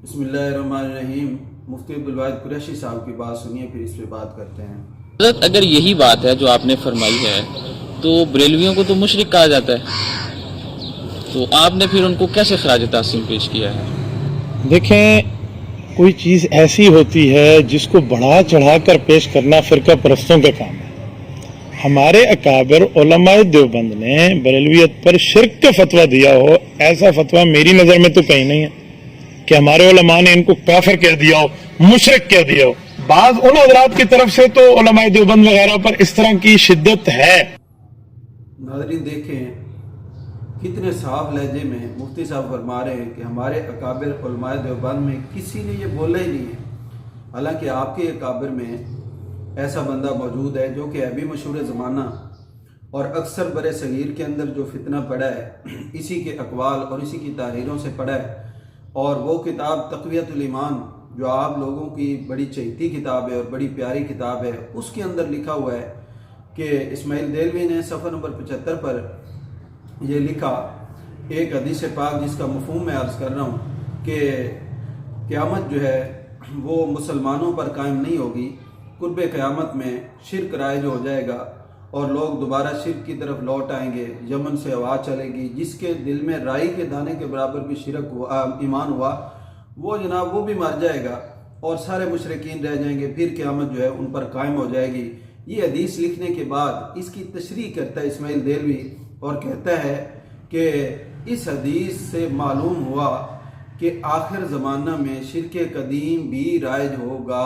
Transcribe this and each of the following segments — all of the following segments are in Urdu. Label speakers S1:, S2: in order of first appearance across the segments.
S1: بسم اللہ الرحمن الرحیم۔ مفتی عبدالواحد قریشی صاحب کی بات سنیے، پھر اس پہ بات کرتے ہیں۔
S2: حضرت اگر یہی بات ہے جو آپ نے فرمائی ہے تو بریلویوں کو تو مشرک کہا جاتا ہے، تو آپ نے پھر ان کو کیسے خراج تحسین پیش کیا ہے؟
S3: دیکھیں، کوئی چیز ایسی ہوتی ہے جس کو بڑھا چڑھا کر پیش کرنا فرقہ پرستوں کا کام ہے۔ ہمارے اکابر علماء دیوبند نے بریلویت پر شرک کا فتویٰ دیا ہو، ایسا فتویٰ میری نظر میں تو کہیں نہیں ہے کہ ہمارے علماء نے ان کو کافر کہہ دیا ہو، مشرک کہہ دیا ہو۔ بعض ان حضرات کی طرف سے تو علماء دیوبند وغیرہ پر اس طرح کی شدت ہے۔
S1: ناظرین دیکھیں کتنے صاف لہجے میں مفتی صاحب فرما رہے ہیں کہ ہمارے اکابر علماء دیوبند میں کسی نے یہ بولا ہی نہیں ہے۔ حالانکہ آپ کے اکابر میں ایسا بندہ موجود ہے جو کہ ابھی مشہور زمانہ اور اکثر برِ صغیر کے اندر جو فتنہ پڑا ہے اسی کے اقوال اور اسی کی تحریروں سے پڑا ہے، اور وہ کتاب تقویۃ الایمان جو آپ لوگوں کی بڑی چہیتی کتاب ہے اور بڑی پیاری کتاب ہے، اس کے اندر لکھا ہوا ہے کہ اسماعیل دہلوی نے صفحہ نمبر 75 پر یہ لکھا، ایک حدیث پاک جس کا مفہوم میں عرض کر رہا ہوں کہ قیامت جو ہے وہ مسلمانوں پر قائم نہیں ہوگی، قرب قیامت میں شرک رائج ہو جائے گا اور لوگ دوبارہ شرک کی طرف لوٹ آئیں گے، یمن سے آواز چلے گی، جس کے دل میں رائی کے دانے کے برابر بھی شرک ہوا، ایمان ہوا، وہ جناب وہ بھی مر جائے گا اور سارے مشرکین رہ جائیں گے، پھر قیامت جو ہے ان پر قائم ہو جائے گی۔ یہ حدیث لکھنے کے بعد اس کی تشریح کرتا ہے اسماعیل دہلوی اور کہتا ہے کہ اس حدیث سے معلوم ہوا کہ آخر زمانہ میں شرک قدیم بھی رائج ہوگا،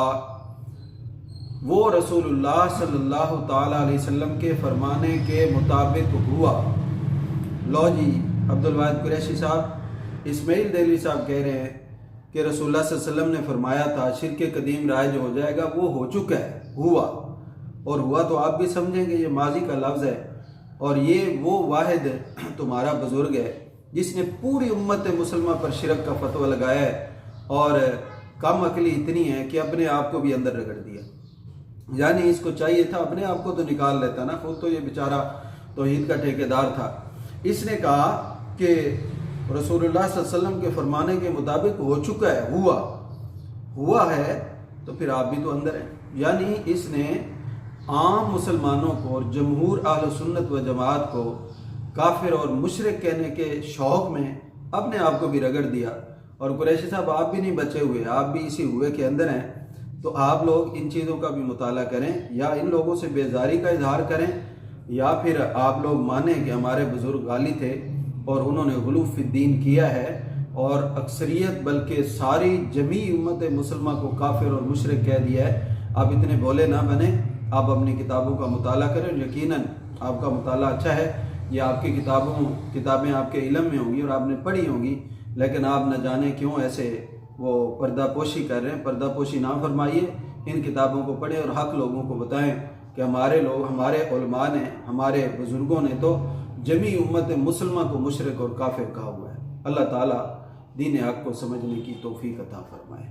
S1: وہ رسول اللہ صلی اللہ تعالیٰ علیہ وسلم کے فرمانے کے مطابق ہوا۔ لو جی، عبدالواحد قریشی صاحب، اسماعیل دہلوی صاحب کہہ رہے ہیں کہ رسول اللہ صلی اللہ علیہ وسلم نے فرمایا تھا شرک قدیم رائج ہو جائے گا، وہ ہو چکا ہے، ہوا، اور ہوا تو آپ بھی سمجھیں گے یہ ماضی کا لفظ ہے، اور یہ وہ واحد تمہارا بزرگ ہے جس نے پوری امت مسلمہ پر شرک کا فتویٰ لگایا ہے، اور کم عقلی اتنی ہے کہ اپنے آپ کو بھی اندر رگڑ دیا۔ یعنی اس کو چاہیے تھا اپنے آپ کو تو نکال لیتا نا، خود تو یہ بیچارہ توحید کا ٹھیکیدار تھا۔ اس نے کہا کہ رسول اللہ صلی اللہ علیہ وسلم کے فرمانے کے مطابق ہو چکا ہے، ہوا ہے، تو پھر آپ بھی تو اندر ہیں۔ یعنی اس نے عام مسلمانوں کو اور جمہور اہل سنت و جماعت کو کافر اور مشرک کہنے کے شوق میں اپنے آپ کو بھی رگڑ دیا۔ اور قریشی صاحب آپ بھی نہیں بچے ہوئے، آپ بھی اسی ہوئے کے اندر ہیں، تو آپ لوگ ان چیزوں کا بھی مطالعہ کریں، یا ان لوگوں سے بیزاری کا اظہار کریں، یا پھر آپ لوگ مانیں کہ ہمارے بزرگ غالی تھے اور انہوں نے غلو فی الدین کیا ہے اور اکثریت بلکہ ساری جمیع امت مسلمہ کو کافر اور مشرک کہہ دیا ہے۔ آپ اتنے بولے نہ بنیں، آپ اپنی کتابوں کا مطالعہ کریں، یقیناً آپ کا مطالعہ اچھا ہے، یہ آپ کی کتابیں آپ کے علم میں ہوں گی اور آپ نے پڑھی ہوں گی، لیکن آپ نہ جانے کیوں ایسے وہ پردہ پوشی کر رہے ہیں۔ پردہ پوشی نہ فرمائیے، ان کتابوں کو پڑھیں اور حق لوگوں کو بتائیں کہ ہمارے علماء نے، ہمارے بزرگوں نے تو جمیع امت مسلمہ کو مشرک اور کافر کہا ہوا ہے۔ اللہ تعالیٰ دین حق کو سمجھنے کی توفیق عطا فرمائے۔